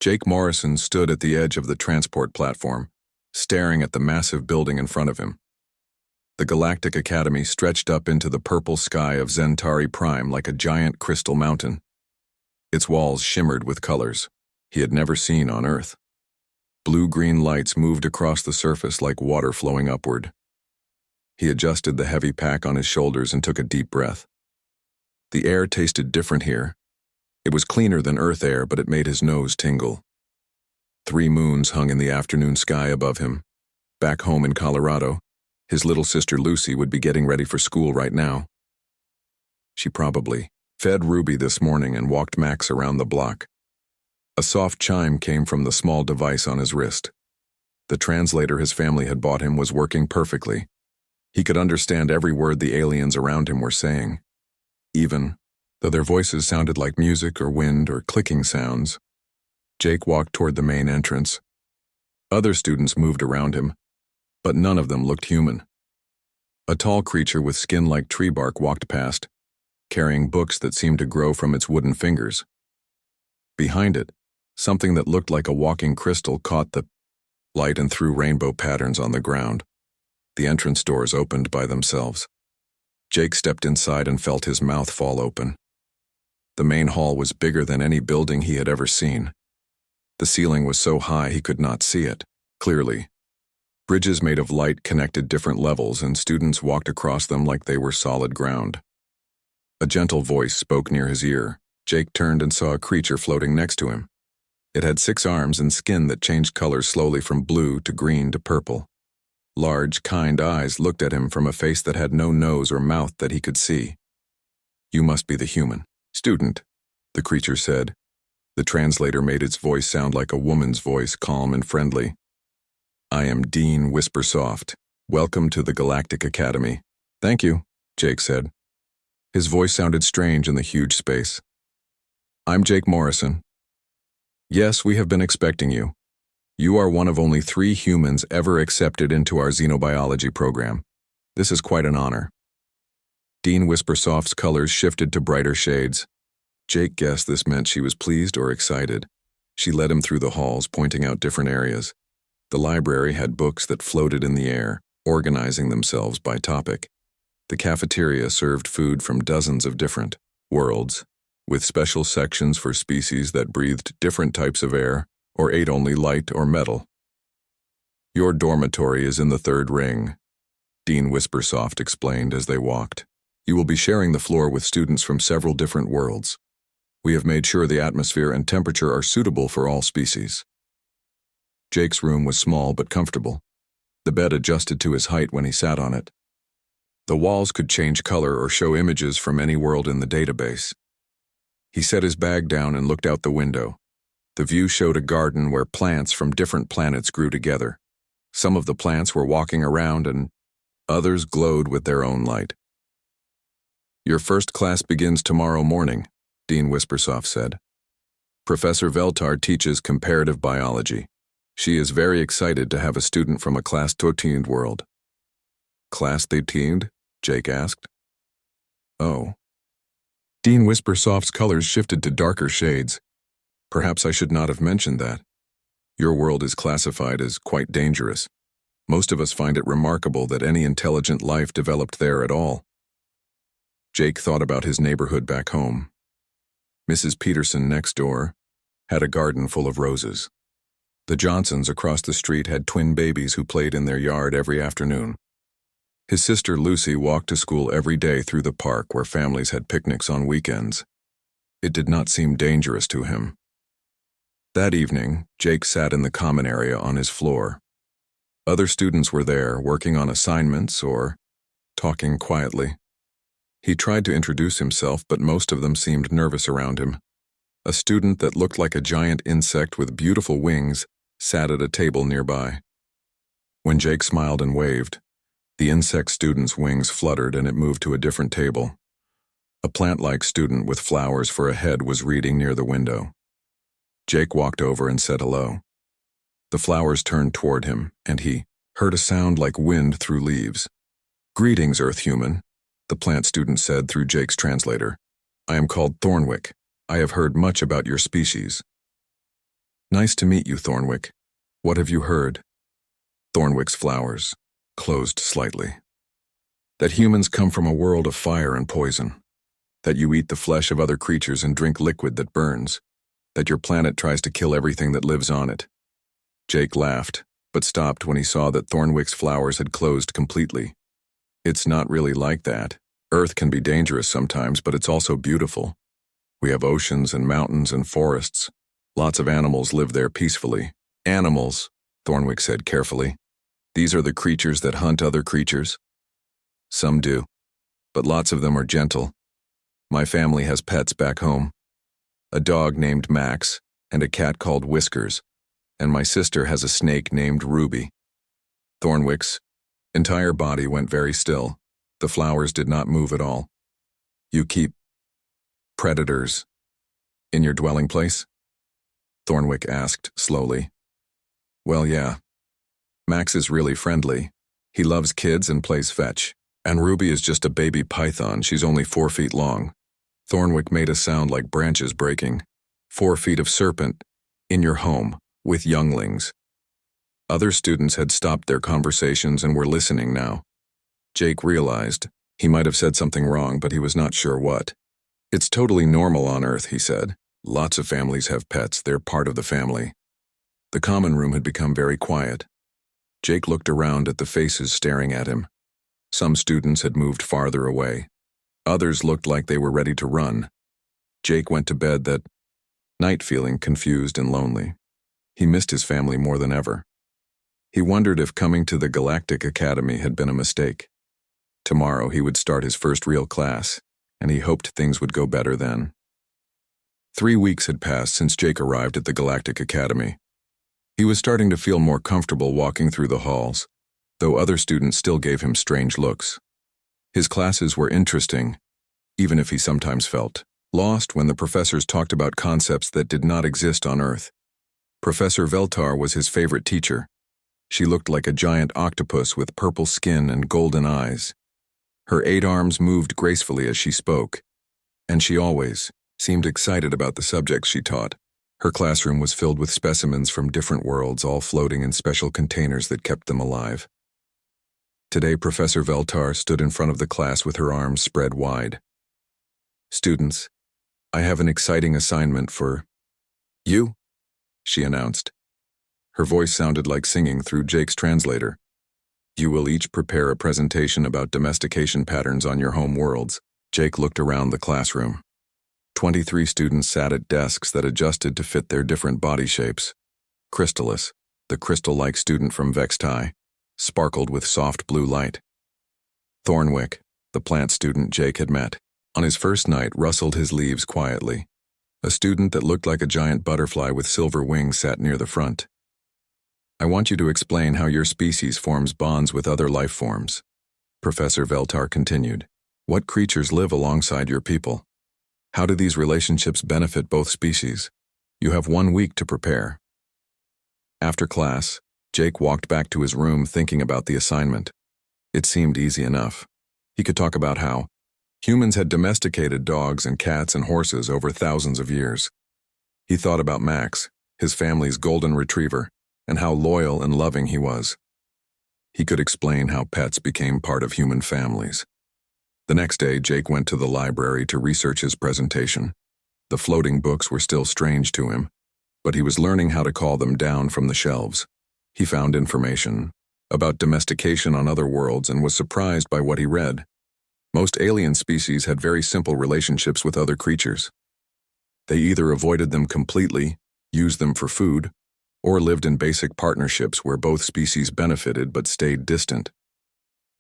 Jake Morrison stood at the edge of the transport platform, staring at the massive building in front of him. The Galactic Academy stretched up into the purple sky of Zentari Prime like a giant crystal mountain. Its walls shimmered with colors he had never seen on Earth. Blue-green lights moved across the surface like water flowing upward. He adjusted the heavy pack on his shoulders and took a deep breath. The air tasted different here. It was cleaner than Earth air, but it made his nose tingle. 3 moons hung in the afternoon sky above him. Back home in Colorado, his little sister Lucy would be getting ready for school right now. She probably fed Ruby this morning and walked Max around the block. A soft chime came from the small device on his wrist. The translator his family had bought him was working perfectly. He could understand every word the aliens around him were saying, even though their voices sounded like music or wind or clicking sounds. Jake walked toward the main entrance. Other students moved around him, but none of them looked human. A tall creature with skin like tree bark walked past, carrying books that seemed to grow from its wooden fingers. Behind it, something that looked like a walking crystal caught the light and threw rainbow patterns on the ground. The entrance doors opened by themselves. Jake stepped inside and felt his mouth fall open. The main hall was bigger than any building he had ever seen. The ceiling was so high he could not see it clearly. Bridges made of light connected different levels, and students walked across them like they were solid ground. A gentle voice spoke near his ear. Jake turned and saw a creature floating next to him. It had 6 arms and skin that changed colors slowly from blue to green to purple. Large, kind eyes looked at him from a face that had no nose or mouth that he could see. "You must be the human student," the creature said. The translator made its voice sound like a woman's voice, calm and friendly. "I am Dean Whispersoft. Welcome to the Galactic Academy." "Thank you," Jake said. His voice sounded strange in the huge space. "I'm Jake Morrison. Yes, we have been expecting you. You are one of only 3 humans ever accepted into our xenobiology program. This is quite an honor." Dean Whispersoft's colors shifted to brighter shades. Jake guessed this meant she was pleased or excited. She led him through the halls, pointing out different areas. The library had books that floated in the air, organizing themselves by topic. The cafeteria served food from dozens of different worlds, with special sections for species that breathed different types of air or ate only light or metal. "Your dormitory is in the 3rd ring," Dean Whispersoft explained as they walked. "You will be sharing the floor with students from several different worlds. We have made sure the atmosphere and temperature are suitable for all species." Jake's room was small but comfortable. The bed adjusted to his height when he sat on it. The walls could change color or show images from any world in the database. He set his bag down and looked out the window. The view showed a garden where plants from different planets grew together. Some of the plants were walking around and others glowed with their own light. "Your first class begins tomorrow morning," Dean Whispersoft said. "Professor Veltar teaches comparative biology. She is very excited to have a student from a Class 13 world." "Class 13?" Jake asked. "Oh." Dean Whispersoft's colors shifted to darker shades. "Perhaps I should not have mentioned that. Your world is classified as quite dangerous. Most of us find it remarkable that any intelligent life developed there at all." Jake thought about his neighborhood back home. Mrs. Peterson next door had a garden full of roses. The Johnsons across the street had twin babies who played in their yard every afternoon. His sister Lucy walked to school every day through the park where families had picnics on weekends. It did not seem dangerous to him. That evening, Jake sat in the common area on his floor. Other students were there, working on assignments or talking quietly. He tried to introduce himself, but most of them seemed nervous around him. A student that looked like a giant insect with beautiful wings sat at a table nearby. When Jake smiled and waved, the insect student's wings fluttered and it moved to a different table. A plant-like student with flowers for a head was reading near the window. Jake walked over and said hello. The flowers turned toward him, and he heard a sound like wind through leaves. "Greetings, Earth human," the plant student said through Jake's translator. "I am called Thornwick. I have heard much about your species." Nice to meet you, Thornwick. What have you heard? Thornwick's flowers closed slightly. That humans come from a world of fire and poison. That you eat the flesh of other creatures and drink liquid that burns. That your planet tries to kill everything that lives on it. Jake laughed, but stopped when he saw that Thornwick's flowers had closed completely. It's not really like that. Earth can be dangerous sometimes, but it's also beautiful. We have oceans and mountains and forests. Lots of animals live there peacefully. Animals, Thornwick said carefully. These are the creatures that hunt other creatures. Some do, but lots of them are gentle. My family has pets back home. A dog named Max and a cat called Whiskers, and my sister has a snake named Ruby. Thornwick's entire body went very still. The flowers did not move at all. You keep predators in your dwelling place? Thornwick asked slowly. Well, yeah. Max is really friendly. He loves kids and plays fetch. And Ruby is just a baby python. She's only 4 feet long. Thornwick made a sound like branches breaking. 4 feet of serpent in your home with younglings. Other students had stopped their conversations and were listening now. Jake realized he might have said something wrong, but he was not sure what. It's totally normal on Earth, he said. Lots of families have pets. They're part of the family. The common room had become very quiet. Jake looked around at the faces staring at him. Some students had moved farther away. Others looked like they were ready to run. Jake went to bed that night feeling confused and lonely. He missed his family more than ever. He wondered if coming to the Galactic Academy had been a mistake. Tomorrow he would start his first real class, and he hoped things would go better then. 3 weeks had passed since Jake arrived at the Galactic Academy. He was starting to feel more comfortable walking through the halls, though other students still gave him strange looks. His classes were interesting, even if he sometimes felt lost when the professors talked about concepts that did not exist on Earth. Professor Veltar was his favorite teacher. She looked like a giant octopus with purple skin and golden eyes. Her 8 arms moved gracefully as she spoke, and she always seemed excited about the subjects she taught. Her classroom was filled with specimens from different worlds, all floating in special containers that kept them alive. Today, Professor Veltar stood in front of the class with her arms spread wide. Students, I have an exciting assignment for you, she announced. Her voice sounded like singing through Jake's translator. You will each prepare a presentation about domestication patterns on your home worlds. Jake looked around the classroom. 23 students sat at desks that adjusted to fit their different body shapes. Crystallis, the crystal-like student from Vextai, sparkled with soft blue light. Thornwick, the plant student Jake had met, on his first night rustled his leaves quietly. A student that looked like a giant butterfly with silver wings sat near the front. I want you to explain how your species forms bonds with other life forms. Professor Veltar continued. What creatures live alongside your people? How do these relationships benefit both species? You have 1 week to prepare. After class, Jake walked back to his room thinking about the assignment. It seemed easy enough. He could talk about how humans had domesticated dogs and cats and horses over thousands of years. He thought about Max, his family's golden retriever, and how loyal and loving he was. He could explain how pets became part of human families. The next day, Jake went to the library to research his presentation. The floating books were still strange to him, but he was learning how to call them down from the shelves. He found information about domestication on other worlds and was surprised by what he read. Most alien species had very simple relationships with other creatures. They either avoided them completely, used them for food, or lived in basic partnerships where both species benefited but stayed distant.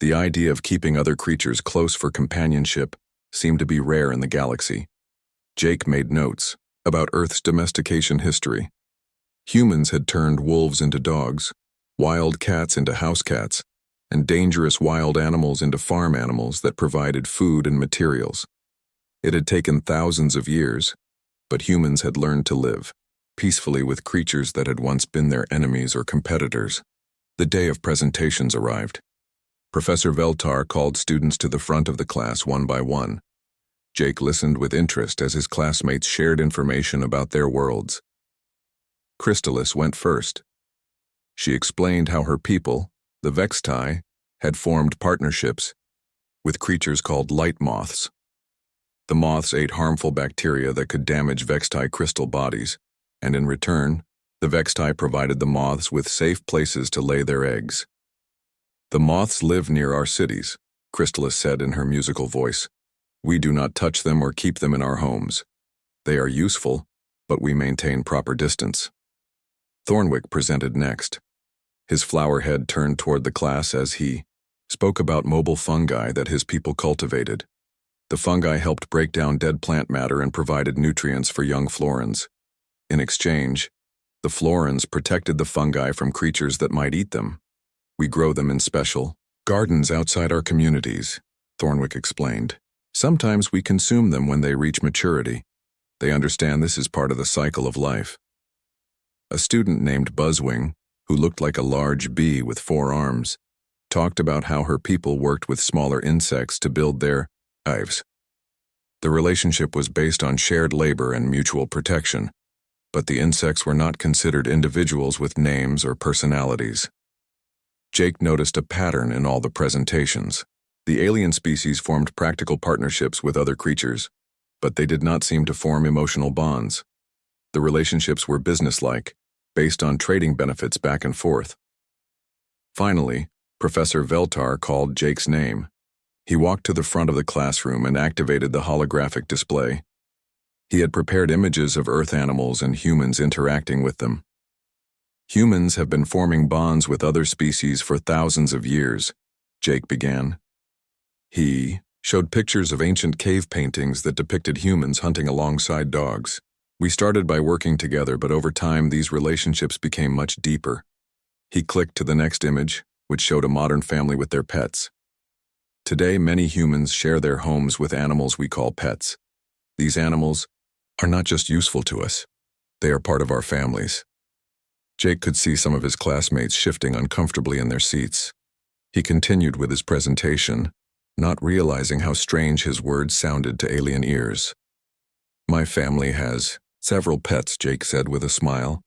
The idea of keeping other creatures close for companionship seemed to be rare in the galaxy. Jake made notes about Earth's domestication history. Humans had turned wolves into dogs, wild cats into house cats, and dangerous wild animals into farm animals that provided food and materials. It had taken thousands of years, but humans had learned to live peacefully with creatures that had once been their enemies or competitors. The day of presentations arrived. Professor Veltar called students to the front of the class one by one. Jake listened with interest as his classmates shared information about their worlds. Chrystalis went first. She explained how her people, the Vextai, had formed partnerships with creatures called light moths. The moths ate harmful bacteria that could damage Vextai crystal bodies, and in return, the Vextai provided the moths with safe places to lay their eggs. "The moths live near our cities," Chrystalis said in her musical voice. "We do not touch them or keep them in our homes. They are useful, but we maintain proper distance." Thornwick presented next. His flower head turned toward the class as he spoke about mobile fungi that his people cultivated. The fungi helped break down dead plant matter and provided nutrients for young florins. In exchange, the florins protected the fungi from creatures that might eat them. "We grow them in special gardens outside our communities," Thornwick explained. "Sometimes we consume them when they reach maturity. They understand this is part of the cycle of life." A student named Buzzwing, who looked like a large bee with 4 arms, talked about how her people worked with smaller insects to build their hives. The relationship was based on shared labor and mutual protection, but the insects were not considered individuals with names or personalities. Jake noticed a pattern in all the presentations. The alien species formed practical partnerships with other creatures, but they did not seem to form emotional bonds. The relationships were businesslike, based on trading benefits back and forth. Finally, Professor Veltar called Jake's name. He walked to the front of the classroom and activated the holographic display. He had prepared images of Earth animals and humans interacting with them. "Humans have been forming bonds with other species for thousands of years," Jake began. He showed pictures of ancient cave paintings that depicted humans hunting alongside dogs. "We started by working together, but over time these relationships became much deeper." He clicked to the next image, which showed a modern family with their pets. "Today, many humans share their homes with animals we call pets. These animals are not just useful to us, they are part of our families." Jake could see some of his classmates shifting uncomfortably in their seats. He continued with his presentation, not realizing how strange his words sounded to alien ears. "My family has several pets," Jake said with a smile.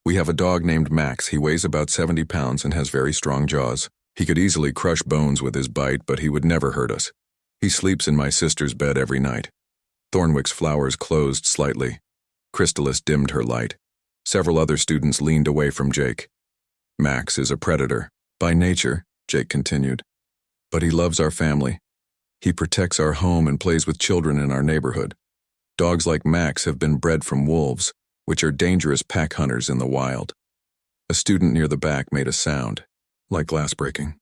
"We have a dog named Max. He weighs about 70 pounds and has very strong jaws. He could easily crush bones with his bite, but he would never hurt us. He sleeps in my sister's bed every night." Thornwick's flowers closed slightly. Chrystalis dimmed her light. Several other students leaned away from Jake. "Max is a predator by nature," Jake continued. "But he loves our family. He protects our home and plays with children in our neighborhood. Dogs like Max have been bred from wolves, which are dangerous pack hunters in the wild." A student near the back made a sound, like glass breaking.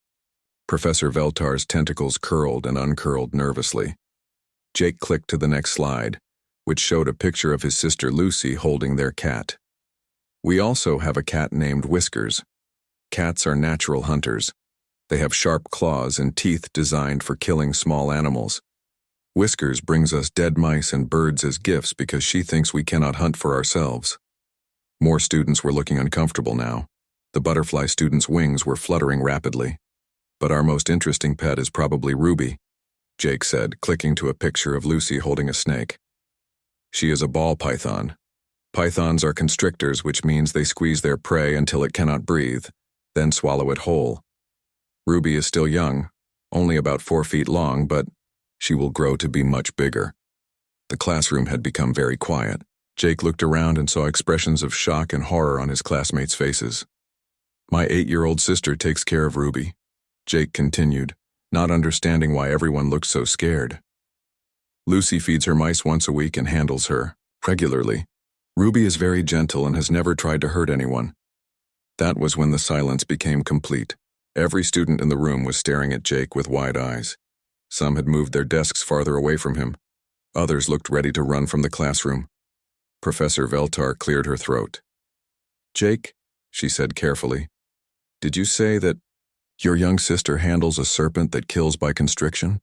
Professor Veltar's tentacles curled and uncurled nervously. Jake clicked to the next slide, which showed a picture of his sister Lucy holding their cat. "We also have a cat named Whiskers. Cats are natural hunters. They have sharp claws and teeth designed for killing small animals. Whiskers brings us dead mice and birds as gifts because she thinks we cannot hunt for ourselves." More students were looking uncomfortable now. The butterfly student's wings were fluttering rapidly. "But our most interesting pet is probably Ruby," Jake said, clicking to a picture of Lucy holding a snake. "She is a ball python. Pythons are constrictors, which means they squeeze their prey until it cannot breathe, then swallow it whole. Ruby is still young, only about 4 feet long, but she will grow to be much bigger." The classroom had become very quiet. Jake looked around and saw expressions of shock and horror on his classmates' faces. "My 8-year-old sister takes care of Ruby," Jake continued, not understanding why everyone looked so scared. "Lucy feeds her mice once a week and handles her regularly. Ruby is very gentle and has never tried to hurt anyone." That was when the silence became complete. Every student in the room was staring at Jake with wide eyes. Some had moved their desks farther away from him. Others looked ready to run from the classroom. Professor Veltar cleared her throat. "Jake," she said carefully, "did you say that your young sister handles a serpent that kills by constriction?"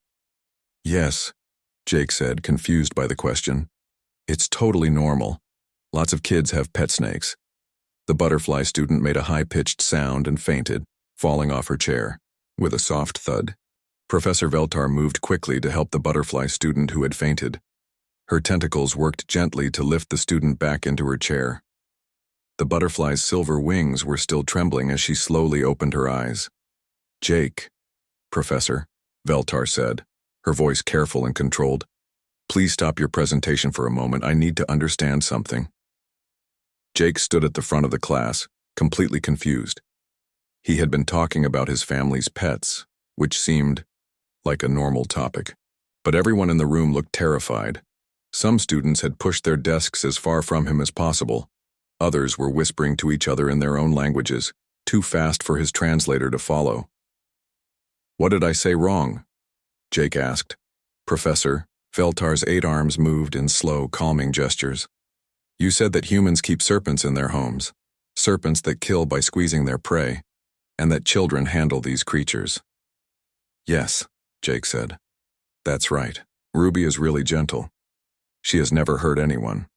"Yes," Jake said, confused by the question. "It's totally normal. Lots of kids have pet snakes." The butterfly student made a high-pitched sound and fainted, falling off her chair. With a soft thud, Professor Veltar moved quickly to help the butterfly student who had fainted. Her tentacles worked gently to lift the student back into her chair. The butterfly's silver wings were still trembling as she slowly opened her eyes. "Jake, Professor," Veltar said, her voice careful and controlled. "Please stop your presentation for a moment. I need to understand something." Jake stood at the front of the class, completely confused. He had been talking about his family's pets, which seemed like a normal topic. But everyone in the room looked terrified. Some students had pushed their desks as far from him as possible. Others were whispering to each other in their own languages, too fast for his translator to follow. "What did I say wrong?" Jake asked. "Professor," Veltar's 8 arms moved in slow, calming gestures. "You said that humans keep serpents in their homes, serpents that kill by squeezing their prey, and that children handle these creatures." "Yes," Jake said. "That's right. Ruby is really gentle. She has never hurt anyone."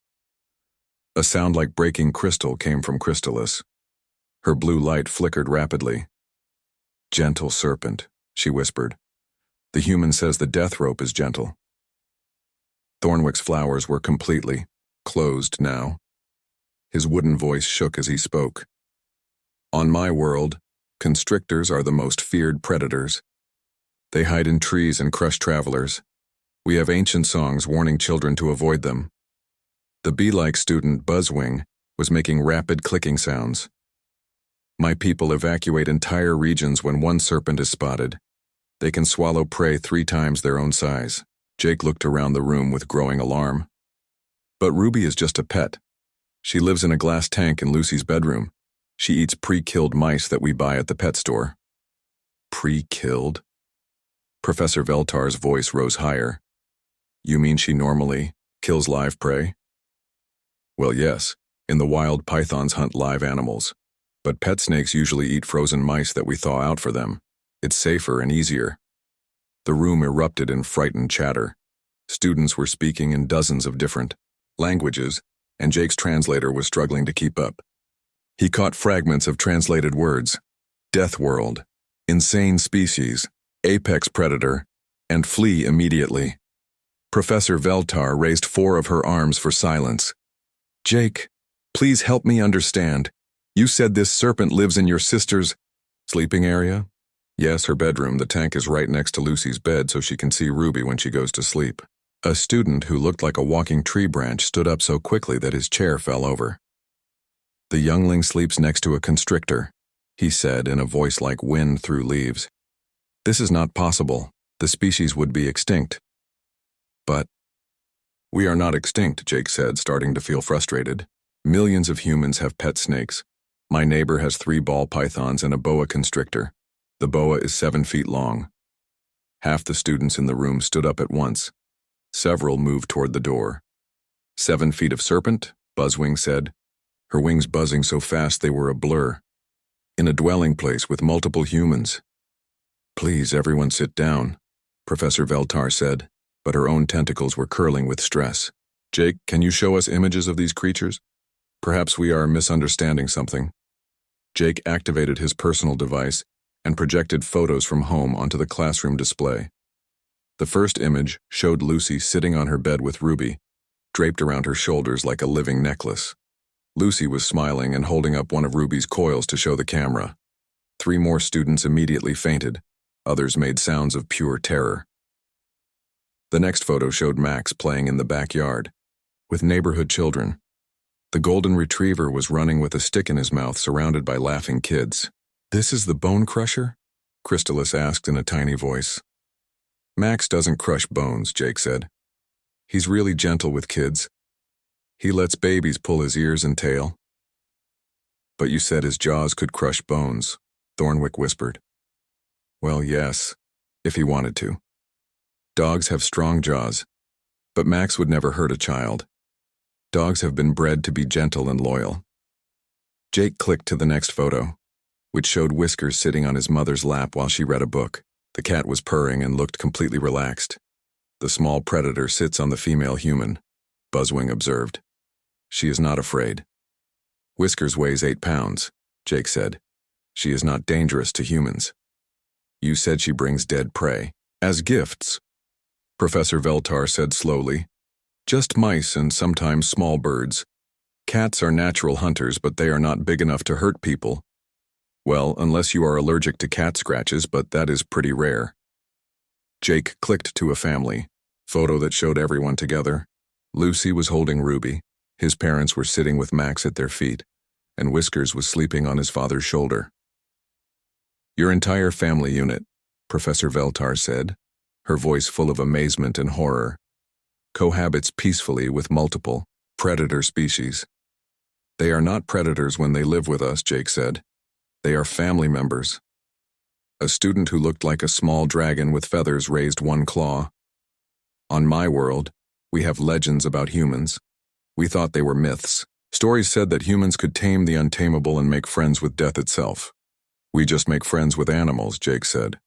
A sound like breaking crystal came from Crystallis. Her blue light flickered rapidly. "Gentle serpent," she whispered. "The human says the death rope is gentle." Thornwick's flowers were completely closed now. His wooden voice shook as he spoke. "On my world, constrictors are the most feared predators. They hide in trees and crush travelers. We have ancient songs warning children to avoid them." The bee-like student, Buzzwing, was making rapid clicking sounds. "My people evacuate entire regions when one serpent is spotted. They can swallow prey 3 times their own size." Jake looked around the room with growing alarm. "But Ruby is just a pet. She lives in a glass tank in Lucy's bedroom. She eats pre-killed mice that we buy at the pet store." "Pre-killed?" Professor Veltar's voice rose higher. "You mean she normally kills live prey?" "Well, yes. In the wild, pythons hunt live animals. But pet snakes usually eat frozen mice that we thaw out for them. It's safer and easier." The room erupted in frightened chatter. Students were speaking in dozens of different languages, and Jake's translator was struggling to keep up. He caught fragments of translated words: "death world," "insane species," "apex predator," and "flee immediately." Professor Veltar raised 4 of her arms for silence. "Jake, please help me understand. You said this serpent lives in your sister's sleeping area?" "Yes, her bedroom. The tank is right next to Lucy's bed so she can see Ruby when she goes to sleep." A student who looked like a walking tree branch stood up so quickly that his chair fell over. "The youngling sleeps next to a constrictor," he said in a voice like wind through leaves. "This is not possible. The species would be extinct." "But we are not extinct," Jake said, starting to feel frustrated. "Millions of humans have pet snakes. My neighbor has 3 ball pythons and a boa constrictor. The boa is 7 feet long." Half the students in the room stood up at once. Several moved toward the door. "7 feet of serpent?" Buzzwing said, her wings buzzing so fast they were a blur. "In a dwelling place with multiple humans." "Please, everyone sit down," Professor Veltar said, but her own tentacles were curling with stress. "Jake, can you show us images of these creatures? Perhaps we are misunderstanding something." Jake activated his personal device and projected photos from home onto the classroom display. The first image showed Lucy sitting on her bed with Ruby, draped around her shoulders like a living necklace. Lucy was smiling and holding up one of Ruby's coils to show the camera. 3 more students immediately fainted. Others made sounds of pure terror. The next photo showed Max playing in the backyard with neighborhood children. The golden retriever was running with a stick in his mouth, surrounded by laughing kids. "This is the bone crusher?" Crystallis asked in a tiny voice. "Max doesn't crush bones," Jake said. "He's really gentle with kids. He lets babies pull his ears and tail." "But you said his jaws could crush bones," Thornwick whispered. "Well, yes, if he wanted to. Dogs have strong jaws, but Max would never hurt a child. Dogs have been bred to be gentle and loyal." Jake clicked to the next photo, which showed Whiskers sitting on his mother's lap while she read a book. The cat was purring and looked completely relaxed. "The small predator sits on the female human," Buzzwing observed. "She is not afraid." "Whiskers weighs 8 pounds, Jake said. "She is not dangerous to humans." "You said she brings dead prey as gifts," Professor Veltar said slowly. "Just mice and sometimes small birds. Cats are natural hunters, but they are not big enough to hurt people. Well, unless you are allergic to cat scratches, but that is pretty rare. Jake clicked to a family photo that showed everyone together. Lucy was holding Ruby. His parents were sitting with Max at their feet, and Whiskers was sleeping on his father's shoulder. Your entire family unit, Professor Veltar said, her voice full of amazement and horror, cohabits peacefully with multiple predator species. They are not predators when they live with us, Jake said. They are family members. A student who looked like a small dragon with feathers raised one claw. On my world, we have legends about humans. We thought they were myths. Stories said that humans could tame the untamable and make friends with death itself. We just make friends with animals, Jake said.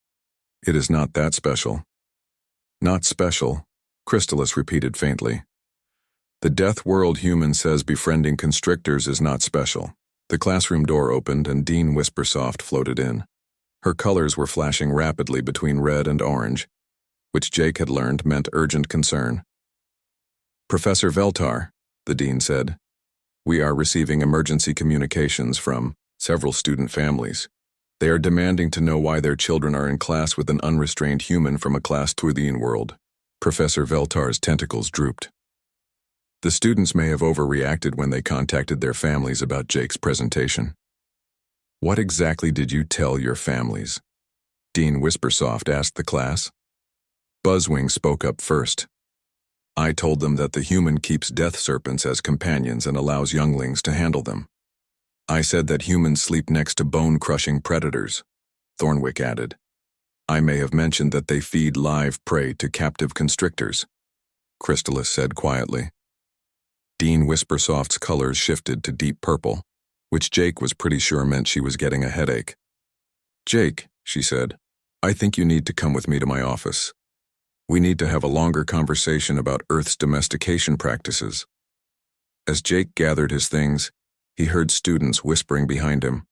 It is not that special. Not special, Crystallis repeated faintly. The death world human says befriending constrictors is not special. The classroom door opened and Dean Whispersoft floated in. Her colors were flashing rapidly between red and orange, which Jake had learned meant urgent concern. Professor Veltar, the dean said, we are receiving emergency communications from several student families. They are demanding to know why their children are in class with an unrestrained human from a class Twithian world. Professor Veltar's tentacles drooped. The students may have overreacted when they contacted their families about Jake's presentation. What exactly did you tell your families? Dean Whispersoft asked the class. Buzzwing spoke up first. I told them that the human keeps death serpents as companions and allows younglings to handle them. I said that humans sleep next to bone-crushing predators, Thornwick added. I may have mentioned that they feed live prey to captive constrictors, Crystallis said quietly. Dean Whispersoft's colors shifted to deep purple, which Jake was pretty sure meant she was getting a headache. Jake, she said, I think you need to come with me to my office. We need to have a longer conversation about Earth's domestication practices. As Jake gathered his things, he heard students whispering behind him.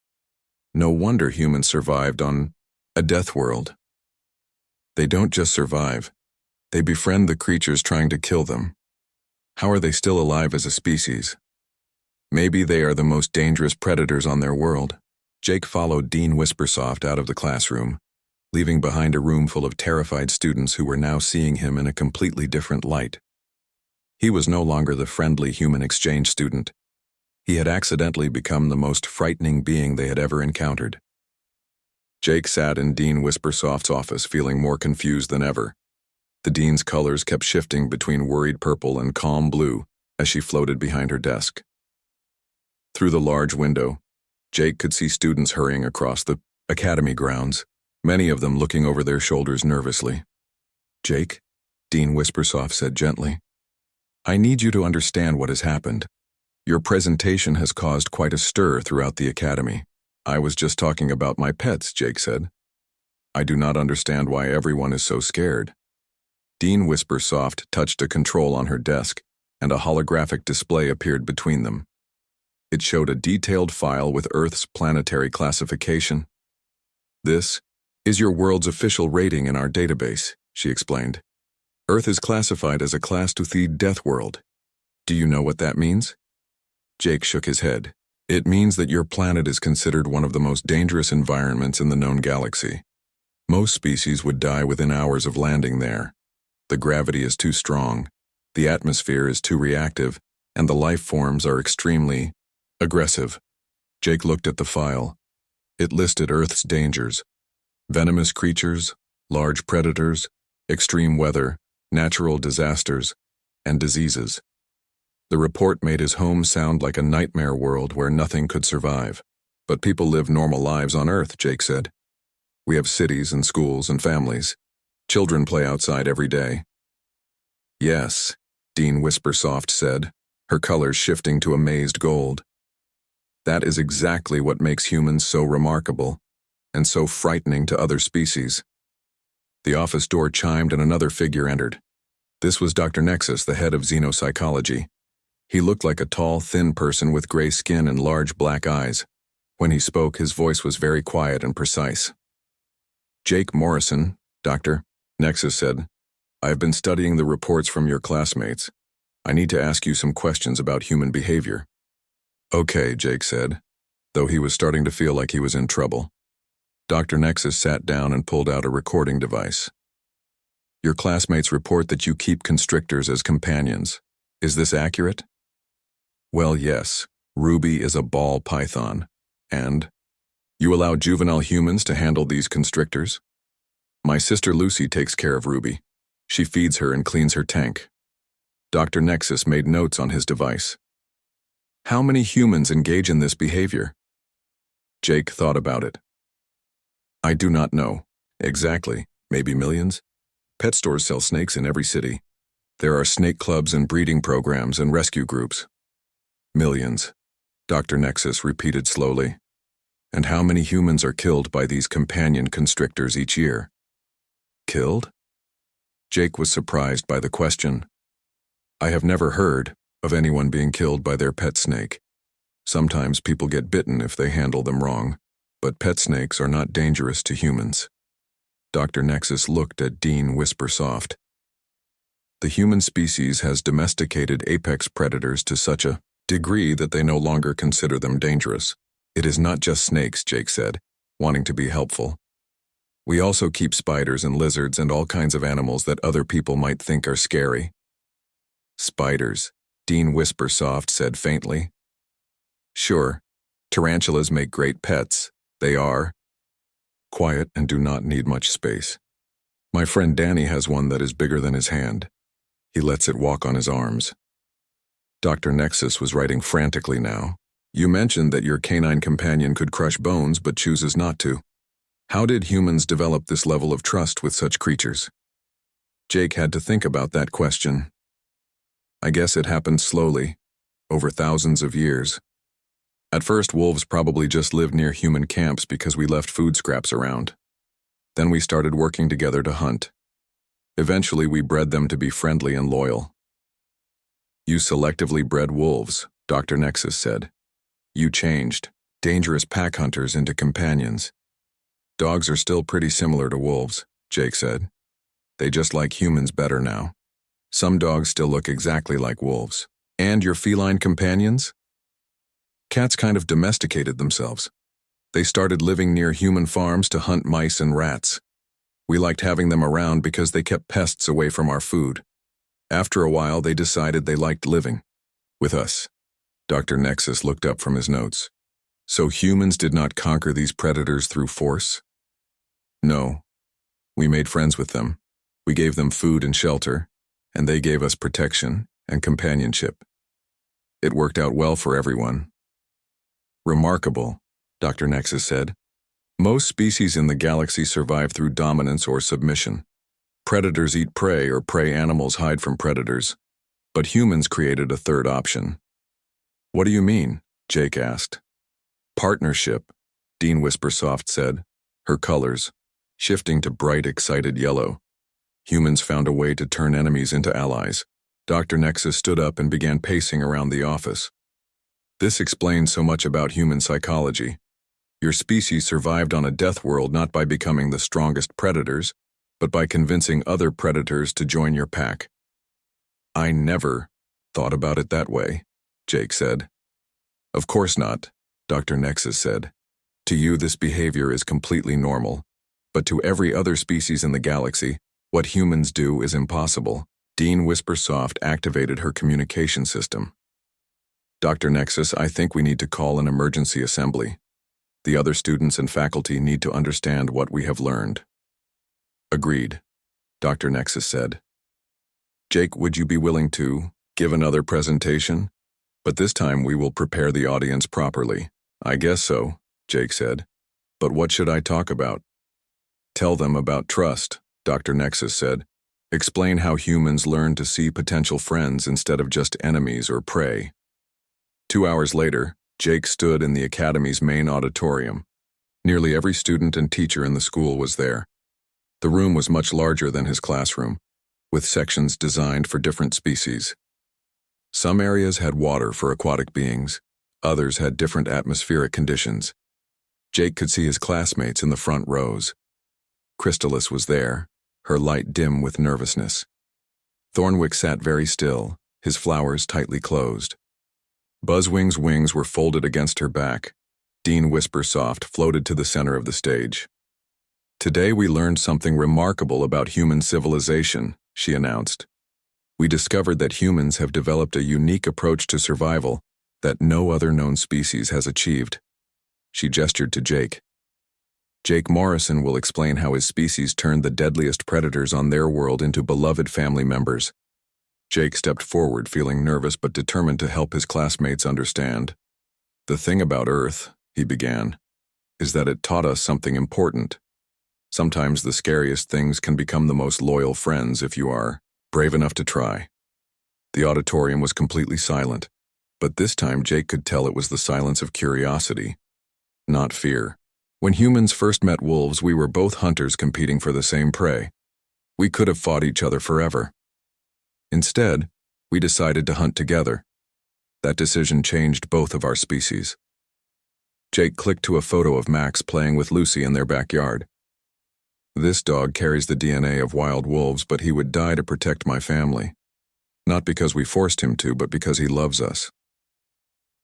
No wonder humans survived on a death world. They don't just survive. They befriend the creatures trying to kill them. How are they still alive as a species? Maybe they are the most dangerous predators on their world. Jake followed Dean Whispersoft out of the classroom, leaving behind a room full of terrified students who were now seeing him in a completely different light. He was no longer the friendly human exchange student. He had accidentally become the most frightening being they had ever encountered. Jake sat in Dean Whispersoft's office feeling more confused than ever. The dean's colors kept shifting between worried purple and calm blue as she floated behind her desk. Through the large window, Jake could see students hurrying across the academy grounds, many of them looking over their shoulders nervously. Jake, Dean Whispersoft said gently, I need you to understand what has happened. Your presentation has caused quite a stir throughout the academy. I was just talking about my pets, Jake said. I do not understand why everyone is so scared. Dean Whispersoft touched a control on her desk, and a holographic display appeared between them. It showed a detailed file with Earth's planetary classification. This is your world's official rating in our database, she explained. Earth is classified as a Class 2 death world. Do you know what that means? Jake shook his head. It means that your planet is considered one of the most dangerous environments in the known galaxy. Most species would die within hours of landing there. The gravity is too strong, the atmosphere is too reactive, and the life forms are extremely aggressive. Jake looked at the file. It listed Earth's dangers: venomous creatures, large predators, extreme weather, natural disasters, and diseases. The report made his home sound like a nightmare world where nothing could survive. But people live normal lives on Earth, Jake said. We have cities and schools and families. Children play outside every day. Yes, Dean Whispersoft said, her colors shifting to amazed gold. That is exactly what makes humans so remarkable and so frightening to other species. The office door chimed and another figure entered. This was Dr. Nexus, the head of xenopsychology. He looked like a tall, thin person with gray skin and large black eyes. When he spoke, his voice was very quiet and precise. Jake Morrison, Doctor, Nexus said, I have been studying the reports from your classmates. I need to ask you some questions about human behavior. Okay, Jake said, though he was starting to feel like he was in trouble. Dr. Nexus sat down and pulled out a recording device. Your classmates report that you keep constrictors as companions. Is this accurate? Well, yes. Ruby is a ball python. And? You allow juvenile humans to handle these constrictors? My sister Lucy takes care of Ruby. She feeds her and cleans her tank. Dr. Nexus made notes on his device. How many humans engage in this behavior? Jake thought about it. I do not know. Exactly. Maybe millions? Pet stores sell snakes in every city. There are snake clubs and breeding programs and rescue groups. Millions. Dr. Nexus repeated slowly. And how many humans are killed by these companion constrictors each year? Killed? Jake was surprised by the question. I have never heard of anyone being killed by their pet snake. Sometimes people get bitten if they handle them wrong, but pet snakes are not dangerous to humans. Dr. Nexus looked at Dean Whispersoft. The human species has domesticated apex predators to such a degree that they no longer consider them dangerous. It is not just snakes, Jake said, wanting to be helpful. We also keep spiders and lizards and all kinds of animals that other people might think are scary. Spiders, Dean Whispersoft said faintly. Sure, tarantulas make great pets. They are quiet and do not need much space. My friend Danny has one that is bigger than his hand. He lets it walk on his arms. Dr. Nexus was writing frantically now. You mentioned that your canine companion could crush bones but chooses not to. How did humans develop this level of trust with such creatures? Jake had to think about that question. I guess it happened slowly, over thousands of years. At first, wolves probably just lived near human camps because we left food scraps around. Then we started working together to hunt. Eventually, we bred them to be friendly and loyal. You selectively bred wolves, Dr. Nexus said. You changed dangerous pack hunters into companions. Dogs are still pretty similar to wolves, Jake said. They just like humans better now. Some dogs still look exactly like wolves. And your feline companions? Cats kind of domesticated themselves. They started living near human farms to hunt mice and rats. We liked having them around because they kept pests away from our food. After a while, they decided they liked living with us. Dr. Nexus looked up from his notes. So humans did not conquer these predators through force? No. We made friends with them. We gave them food and shelter, and they gave us protection and companionship. It worked out well for everyone. Remarkable, Dr. Nexus said. Most species in the galaxy survive through dominance or submission. Predators eat prey or prey animals hide from predators. But humans created a third option. What do you mean? Jake asked. Partnership, Dean Whispersoft said, her colors shifting to bright, excited yellow. Humans found a way to turn enemies into allies. Dr. Nexus stood up and began pacing around the office. This explains so much about human psychology. Your species survived on a death world not by becoming the strongest predators, but by convincing other predators to join your pack. I never thought about it that way, Jake said. Of course not, Dr. Nexus said. To you, this behavior is completely normal, but to every other species in the galaxy, what humans do is impossible. Dean Whispersoft activated her communication system. Dr. Nexus, I think we need to call an emergency assembly. The other students and faculty need to understand what we have learned. Agreed, Dr. Nexus said. Jake, would you be willing to give another presentation? But this time we will prepare the audience properly. I guess so, Jake said. But what should I talk about? Tell them about trust, Dr. Nexus said. Explain how humans learn to see potential friends instead of just enemies or prey. 2 hours later, Jake stood in the academy's main auditorium. Nearly every student and teacher in the school was there. The room was much larger than his classroom, with sections designed for different species. Some areas had water for aquatic beings, others had different atmospheric conditions. Jake could see his classmates in the front rows. Chrysalis was there, her light dim with nervousness. Thornwick sat very still, his flowers tightly closed. Buzzwing's wings were folded against her back. Dean Whispersoft floated to the center of the stage. "Today we learned something remarkable about human civilization," she announced. "We discovered that humans have developed a unique approach to survival that no other known species has achieved." She gestured to Jake. "Jake Morrison will explain how his species turned the deadliest predators on their world into beloved family members." Jake stepped forward, feeling nervous but determined to help his classmates understand. "The thing about Earth," he began, "is that it taught us something important. Sometimes the scariest things can become the most loyal friends if you are brave enough to try." The auditorium was completely silent, but this time Jake could tell it was the silence of curiosity, not fear. "When humans first met wolves, we were both hunters competing for the same prey. We could have fought each other forever. Instead, we decided to hunt together. That decision changed both of our species." Jake clicked to a photo of Max playing with Lucy in their backyard. "This dog carries the DNA of wild wolves, but he would die to protect my family. Not because we forced him to, but because he loves us."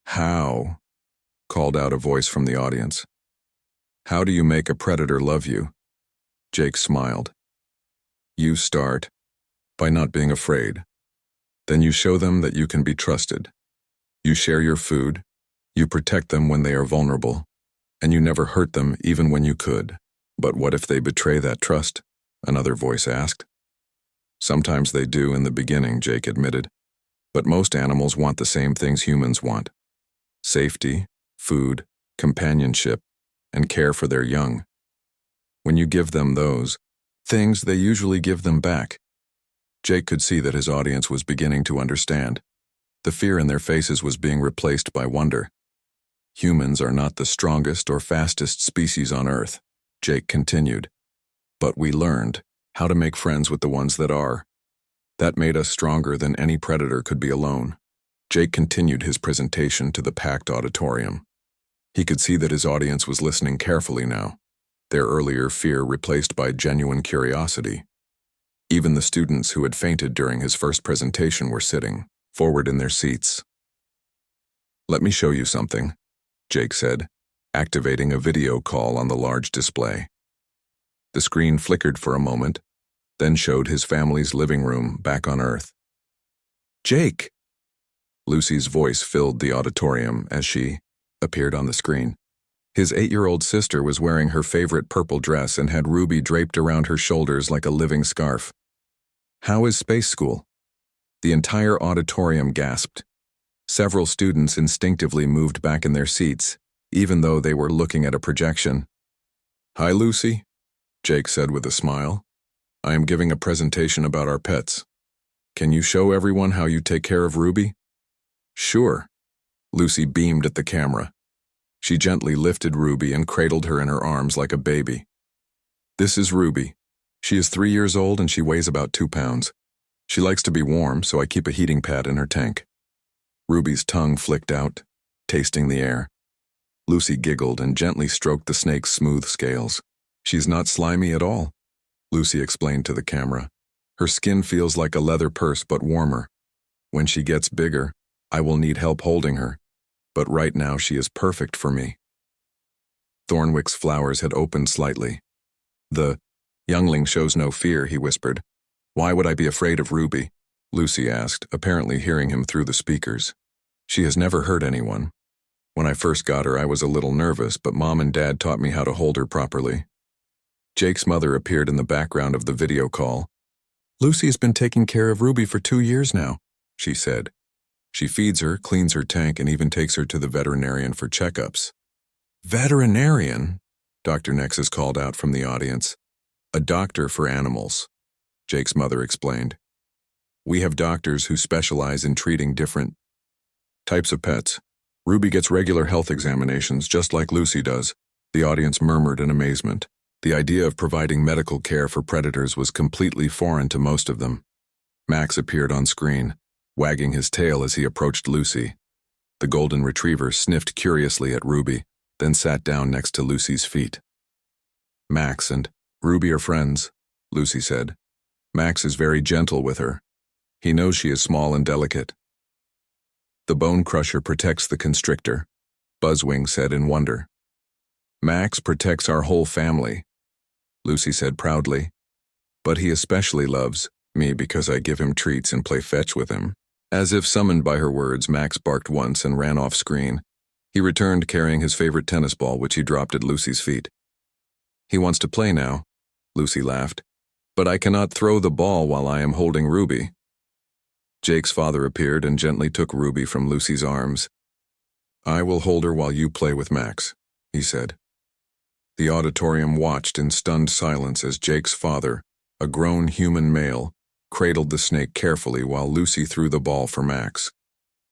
"How?" called out a voice from the audience. "How do you make a predator love you?" Jake smiled. "You start by not being afraid. Then you show them that you can be trusted. You share your food, you protect them when they are vulnerable, and you never hurt them even when you could." "But what if they betray that trust?" another voice asked. "Sometimes they do in the beginning," Jake admitted. "But most animals want the same things humans want: safety, food, companionship, and care for their young. When you give them those things, they usually give them back." Jake could see that his audience was beginning to understand. The fear in their faces was being replaced by wonder. "Humans are not the strongest or fastest species on Earth," Jake continued, "but we learned how to make friends with the ones that are. That made us stronger than any predator could be alone." Jake continued his presentation to the packed auditorium. He could see that his audience was listening carefully now, their earlier fear replaced by genuine curiosity. Even the students who had fainted during his first presentation were sitting forward in their seats. "Let me show you something," Jake said, activating a video call on the large display. The screen flickered for a moment, then showed his family's living room back on Earth. "Jake!" Lucy's voice filled the auditorium as she appeared on the screen. His 8-year-old sister was wearing her favorite purple dress and had Ruby draped around her shoulders like a living scarf. "How is space school?" The entire auditorium gasped. Several students instinctively moved back in their seats, even though they were looking at a projection. "Hi, Lucy," Jake said with a smile. "I am giving a presentation about our pets. Can you show everyone how you take care of Ruby?" "Sure." Lucy beamed at the camera. She gently lifted Ruby and cradled her in her arms like a baby. "This is Ruby. She is 3 years old and she weighs about 2 pounds. She likes to be warm, so I keep a heating pad in her tank." Ruby's tongue flicked out, tasting the air. Lucy giggled and gently stroked the snake's smooth scales. "She's not slimy at all," Lucy explained to the camera. "Her skin feels like a leather purse but warmer. When she gets bigger, I will need help holding her, but right now she is perfect for me." Thornwick's flowers had opened slightly. "The youngling shows no fear," he whispered. "Why would I be afraid of Ruby?" Lucy asked, apparently hearing him through the speakers. "She has never hurt anyone. When I first got her, I was a little nervous, but Mom and Dad taught me how to hold her properly." Jake's mother appeared in the background of the video call. "Lucy has been taking care of Ruby for 2 years now," she said. "She feeds her, cleans her tank, and even takes her to the veterinarian for checkups." "Veterinarian?" Dr. Nexus called out from the audience. "A doctor for animals," Jake's mother explained. "We have doctors who specialize in treating different types of pets. Ruby gets regular health examinations just like Lucy does." The audience murmured in amazement. The idea of providing medical care for predators was completely foreign to most of them. Max appeared on screen, wagging his tail as he approached Lucy. The golden retriever sniffed curiously at Ruby, then sat down next to Lucy's feet. "Max and Ruby are friends," Lucy said. "Max is very gentle with her. He knows she is small and delicate." The bone crusher protects the constrictor, Buzzwing said in wonder. Max protects our whole family, Lucy said proudly. But he especially loves me because I give him treats and play fetch with him. As if summoned by her words, Max barked once and ran off screen. He returned carrying his favorite tennis ball, which he dropped at Lucy's feet. He wants to play now, Lucy laughed. But I cannot throw the ball while I am holding Ruby. Jake's father appeared and gently took Ruby from Lucy's arms. I will hold her while you play with Max, he said. The auditorium watched in stunned silence as Jake's father, a grown human male, cradled the snake carefully while Lucy threw the ball for Max.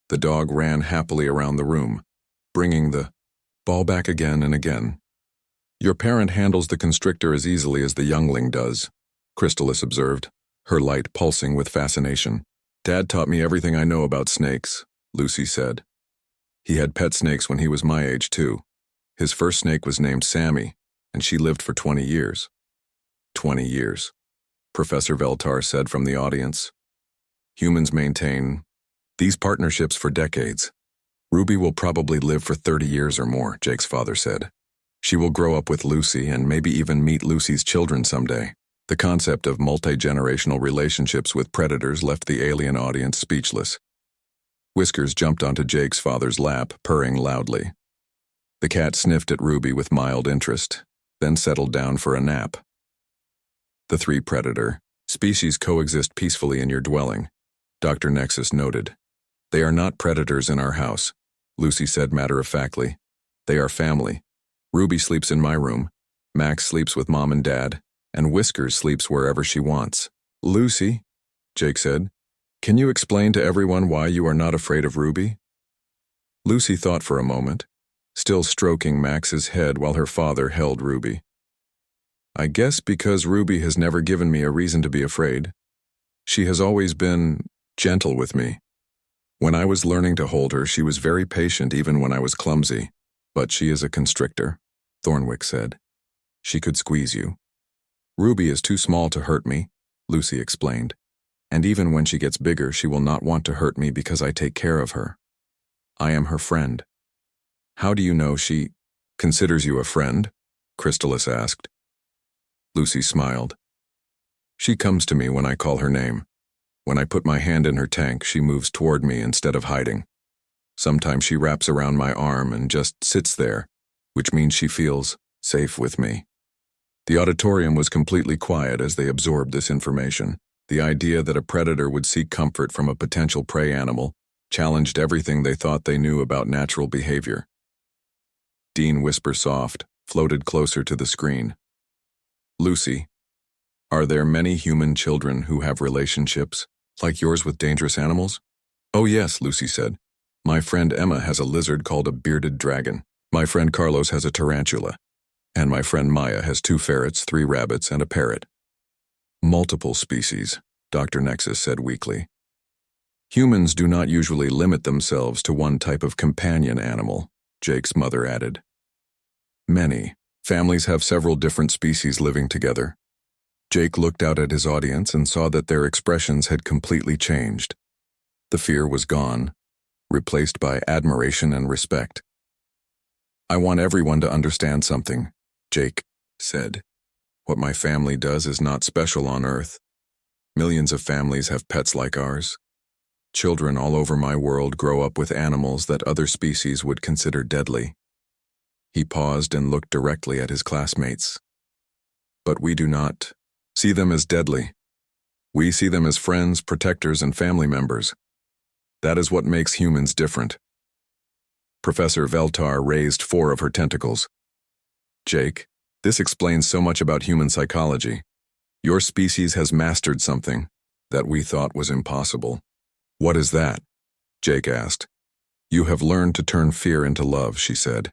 The dog ran happily around the room, bringing the ball back again and again. Your parent handles the constrictor as easily as the youngling does, Chrysalis observed, her light pulsing with fascination. Dad taught me everything I know about snakes, Lucy said. He had pet snakes when he was my age, too. His first snake was named Sammy, and she lived for 20 years. 20 years, Professor Veltar said from the audience. Humans maintain these partnerships for decades. Ruby will probably live for 30 years or more, Jake's father said. She will grow up with Lucy and maybe even meet Lucy's children someday. The concept of multi-generational relationships with predators left the alien audience speechless. Whiskers jumped onto Jake's father's lap, purring loudly. The cat sniffed at Ruby with mild interest, then settled down for a nap. The three predator species coexist peacefully in your dwelling, Dr. Nexus noted. They are not predators in our house, Lucy said matter-of-factly. They are family. Ruby sleeps in my room, Max sleeps with Mom and Dad, and Whiskers sleeps wherever she wants. Lucy, Jake said, can you explain to everyone why you are not afraid of Ruby? Lucy thought for a moment, still stroking Max's head while her father held Ruby. I guess because Ruby has never given me a reason to be afraid. She has always been gentle with me. When I was learning to hold her, she was very patient even when I was clumsy. But she is a constrictor, Thornwick said. She could squeeze you. Ruby is too small to hurt me, Lucy explained. And even when she gets bigger, she will not want to hurt me because I take care of her. I am her friend. How do you know she considers you a friend? Chrysalis asked. Lucy smiled. She comes to me when I call her name. When I put my hand in her tank, she moves toward me instead of hiding. Sometimes she wraps around my arm and just sits there, which means she feels safe with me. The auditorium was completely quiet as they absorbed this information. The idea that a predator would seek comfort from a potential prey animal challenged everything they thought they knew about natural behavior. Dean Whispersoft floated closer to the screen. Lucy, are there many human children who have relationships like yours with dangerous animals? Oh yes, Lucy said. My friend Emma has a lizard called a bearded dragon. My friend Carlos has a tarantula. And my friend Maya has 2 ferrets, 3 rabbits, and a parrot. Multiple species, Dr. Nexus said weakly. Humans do not usually limit themselves to one type of companion animal, Jake's mother added. Many families have several different species living together. Jake looked out at his audience and saw that their expressions had completely changed. The fear was gone, replaced by admiration and respect. I want everyone to understand something, Jake said. What my family does is not special on Earth. Millions of families have pets like ours. Children all over my world grow up with animals that other species would consider deadly. He paused and looked directly at his classmates. But we do not see them as deadly. We see them as friends, protectors, and family members. That is what makes humans different. Professor Veltar raised 4 of her tentacles. Jake, this explains so much about human psychology. Your species has mastered something that we thought was impossible. What is that? Jake asked. You have learned to turn fear into love, she said.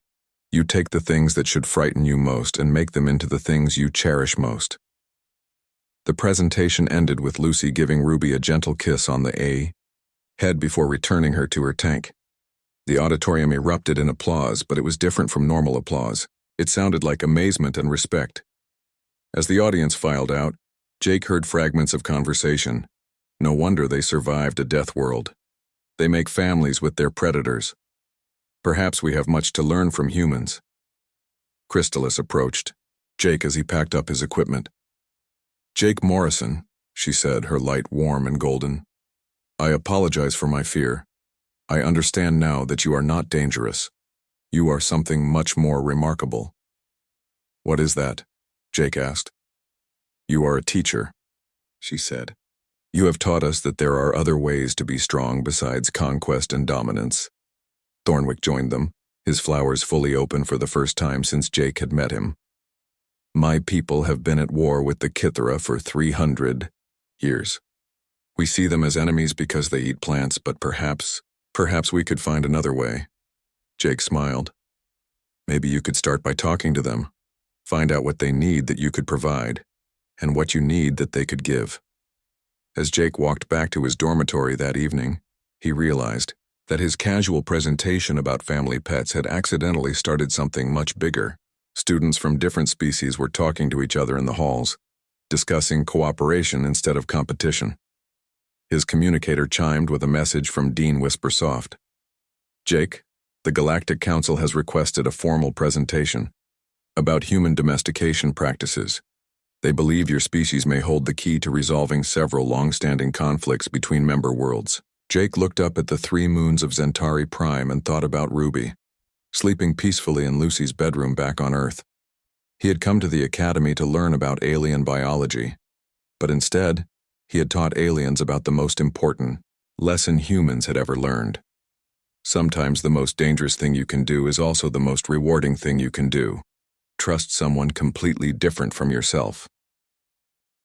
You take the things that should frighten you most and make them into the things you cherish most. The presentation ended with Lucy giving Ruby a gentle kiss on the head before returning her to her tank. The auditorium erupted in applause, but it was different from normal applause. It sounded like amazement and respect. As the audience filed out, Jake heard fragments of conversation. No wonder they survived a death world. They make families with their predators. Perhaps we have much to learn from humans. Crystalis approached Jake as he packed up his equipment. "Jake Morrison," she said, her light warm and golden. "I apologize for my fear. I understand now that you are not dangerous. You are something much more remarkable." "What is that?" Jake asked. "You are a teacher," she said. "You have taught us that there are other ways to be strong besides conquest and dominance." Thornwick joined them, his flowers fully open for the first time since Jake had met him. "My people have been at war with the Kithera for 300 years. We see them as enemies because they eat plants, but perhaps we could find another way." Jake smiled. "Maybe you could start by talking to them. Find out what they need that you could provide, and what you need that they could give." As Jake walked back to his dormitory that evening, he realized that his casual presentation about family pets had accidentally started something much bigger. Students from different species were talking to each other in the halls, discussing cooperation instead of competition. His communicator chimed with a message from Dean Whispersoft. "Jake, the Galactic Council has requested a formal presentation about human domestication practices. They believe your species may hold the key to resolving several long-standing conflicts between member worlds." Jake looked up at the 3 moons of Zentari Prime and thought about Ruby, sleeping peacefully in Lucy's bedroom back on Earth. He had come to the academy to learn about alien biology, but instead, he had taught aliens about the most important lesson humans had ever learned. Sometimes the most dangerous thing you can do is also the most rewarding thing you can do. Trust someone completely different from yourself.